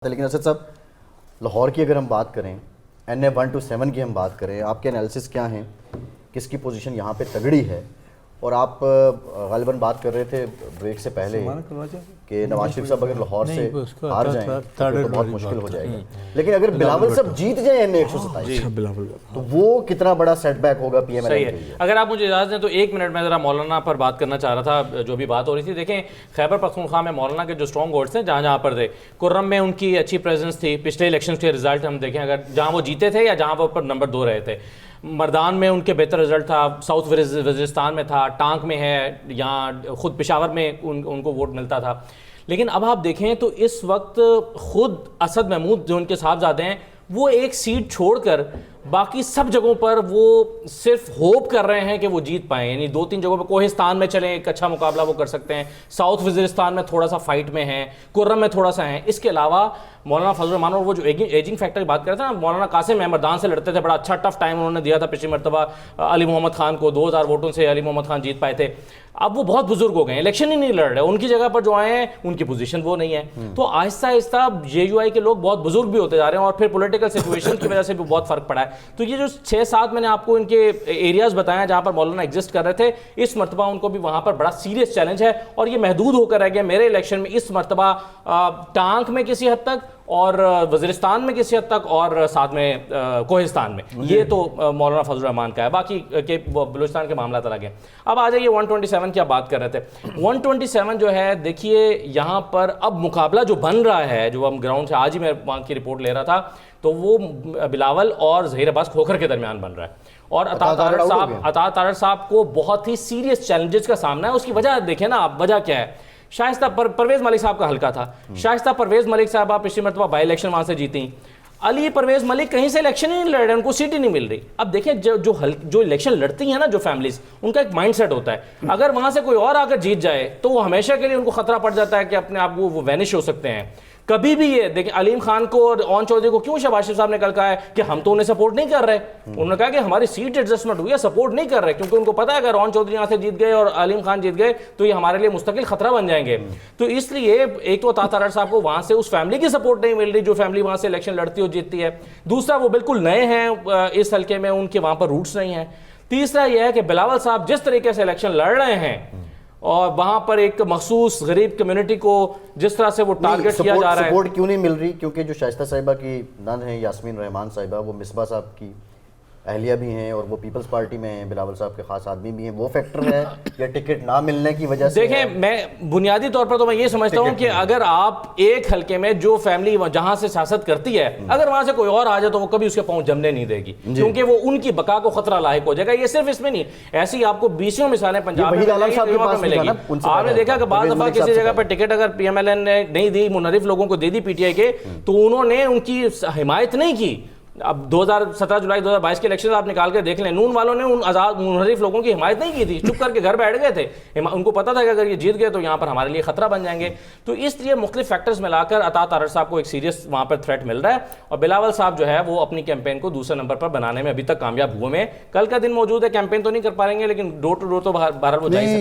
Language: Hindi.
लेकिन असद साहब, लाहौर की अगर हम बात करें, NA 1 to 7 की हम बात करें, आपके एनालिसिस क्या हैं, किसकी पोजीशन यहाँ पे तगड़ी है? और आप गालिबन बात कर रहे थे ब्रेक से पहले कि नवाज शरीफ साहब अगर लाहौर से हार जाएं तो बहुत मुश्किल हो जाएगा, लेकिन अगर बिलावल साहब जीत जाएं NA 127 तो वो कितना बड़ा सेटबैक होगा PMLN के लिए? अगर आप मुझे इजाज़त दें तो एक मिनट में ज़रा मौलाना पर बात करना चाह रहा था। जो भी बात हो रही थी, देखें खैबर पख्तूनख्वा में मौलाना के जो स्ट्रॉन्ग होल्ड्स थे, जहाँ जहाँ पर थे, कुर्रम में उनकी अच्छी प्रेजेंस थी। पिछले इलेक्शन के रिजल्ट हम देखें, अगर जहाँ वो जीते थे या जहाँ वो पर नंबर 2 रहे थे, मर्दान में उनके बेहतर रिजल्ट था, साउथ वज़ीरिस्तान में था, टांक में है, यहाँ खुद पेशावर में उनको वोट मिलता था। लेकिन अब आप देखें तो इस वक्त खुद असद महमूद जो उनके साहबजादे हैं, वो एक सीट छोड़कर बाकी सब जगहों पर वो सिर्फ होप कर रहे हैं कि वो जीत पाएँ। यानी 2-3 जगहों पर कोहिस्तान में चलें, एक अच्छा मुकाबला वो कर सकते हैं, साउथ वज़ीरिस्तान में थोड़ा सा फाइट में है, कुर्रम में थोड़ा सा है। इसके अलावा मौलाना फजल रहमान और वो जो एजिंग फैक्टर की बात कर रहे थे ना, मौलाना कासिम मर्दान से लड़ते थे, बड़ा अच्छा टफ टाइम उन्होंने दिया था पिछली मरतबा अली मोहम्मद खान को, 2000 वोटों से अली मोहम्मद खान जीत पाए थे। अब वो बहुत बुजुर्ग हो गए, इलेक्शन ही नहीं लड़ रहे, उनकी जगह पर जो आए हैं उनकी पोजीशन वो नहीं है। तो आहिस्ता आहिस्ता JUI के लोग बहुत बुजुर्ग भी होते जा रहे हैं और फिर पॉलिटिकल सिचुएशन की वजह से भी बहुत फर्क पड़ा है। तो ये जो 6-7 मैंने आपको इनके एरियाज बताया जहां पर मौलाना एग्जिस्ट कर रहे थे, इस मरतबा उनको भी वहां पर बड़ा सीरियस चैलेंज है और ये महदूद होकर रह गया मेरे इलेक्शन में इस मरतबा टांक में किसी हद तक और वज़ीरिस्तान में किसी हद तक और साथ में कोहिस्तान में। ये तो मौलाना फजल रहमान का है, बाकी के बलूचिस्तान के मामला अलग है। अब आ जाइए 127 की आप बात कर रहे थे। 127 जो है, देखिए यहाँ पर अब मुकाबला जो बन रहा है, जो हम ग्राउंड से आज ही मैं वहाँ की रिपोर्ट ले रहा था, तो वो बिलावल और ज़हीर अब्बास खोखर के दरमियान बन रहा है और अता तारड़ साहब को बहुत ही सीरियस चैलेंजेस का सामना है। उसकी वजह देखें ना आप, वजह क्या है? शाइस्ता परवेज़ मलिक साहब का हल्का था, शाइस्ता परवेज़ मलिक साहब आप पिछली मरतबा बाई इलेक्शन वहाँ से जीती। अली परवेज़ मलिक कहीं से इलेक्शन ही नहीं लड़ रहे, उनको सीट ही नहीं मिल रही। अब देखें जो इलेक्शन लड़ती हैं ना जो फैमिलीज, उनका एक माइंडसेट होता है, अगर वहाँ से कोई और आकर जीत जाए तो वो हमेशा के लिए उनको खतरा पड़ जाता है कि अपने आप वो वैनिश हो सकते हैं कभी भी। ये देखिए अलीम खान को और ओन चौधरी को क्यों शहबाज शरीफ साहब ने कल कहा है कि हम तो उन्हें सपोर्ट नहीं कर रहे। उन्होंने कहा कि हमारी सीट एडजस्टमेंट हुई है, सपोर्ट नहीं कर रहे, क्योंकि उनको पता है अगर ओन चौधरी यहाँ से जीत गए और अलीम खान जीत गए तो ये हमारे लिए मुस्तकिल खतरा बन जाएंगे। तो इसलिए एक तो अता तारड़ साहब को वहां से उस फैमिली की सपोर्ट नहीं मिल रही जो फैमिली वहां से इलेक्शन लड़ती और जीतती है। दूसरा, वो बिल्कुल नए हैं इस हल्के में, उनके वहां पर रूट्स नहीं है। तीसरा यह है कि बिलावल साहब जिस तरीके से इलेक्शन लड़ रहे हैं और वहां पर एक मखसूस गरीब कम्युनिटी को जिस तरह से वो टारगेट किया जा रहा है, सपोर्ट क्यों नहीं मिल रही? क्योंकि जो शाइस्ता साहिबा की नन है यास्मीन रहमान साहिबा, वो मिसबा साहब की अहलिया भी हैं और वो पीपल्स पार्टी में हैं, बिलावल साहब के खास आदमी भी हैं, वो फैक्टर है या टिकट ना मिलने की वजह से? देखें, मैं बुनियादी तौर पर तो मैं ये समझता हूं कि अगर आप एक हल्के में जो फैमिली जहां से सियासत करती है, अगर वहां से कोई और आ जाए तो वो कभी उसके पांव जमने नहीं देगी, क्योंकि वो उनकी बका को खतरा लायक हो जाएगा। ये सिर्फ इसमें नहीं, ऐसी आपको 20 मिसालें पंजाब में मिलेगी। आपने देखा कि बाद दफा किसी जगह पर टिकट अगर PMLN ने नहीं दी, मुनरिफ लोगों को दे दी PTI के, तो उन्होंने उनकी हिमायत नहीं की। अब 2017 जुलाई 2022 के इलेक्शन आप निकाल के देख लें, नून वालों ने उन आज़ाद मुनहरिफ लोगों की हिमायत नहीं की थी, चुप करके घर बैठ गए थे। उनको पता था कि अगर ये जीत गए तो यहाँ पर हमारे लिए खतरा बन जाएंगे। तो इसलिए मुख्तलिफ फैक्टर्स मिलाकर अता तारड़ साहब को एक सीरियस वहाँ पर थ्रेट मिल रहा है और बिलावल साहब जो है वो अपनी कैंपेन को दूसरे नंबर पर बनाने में अभी तक कामयाब हुए में। कल का दिन मौजूद है, कैंपेन तो नहीं कर पाएंगे लेकिन डोर टू डोर तो बहरहाल वो जाएंगे।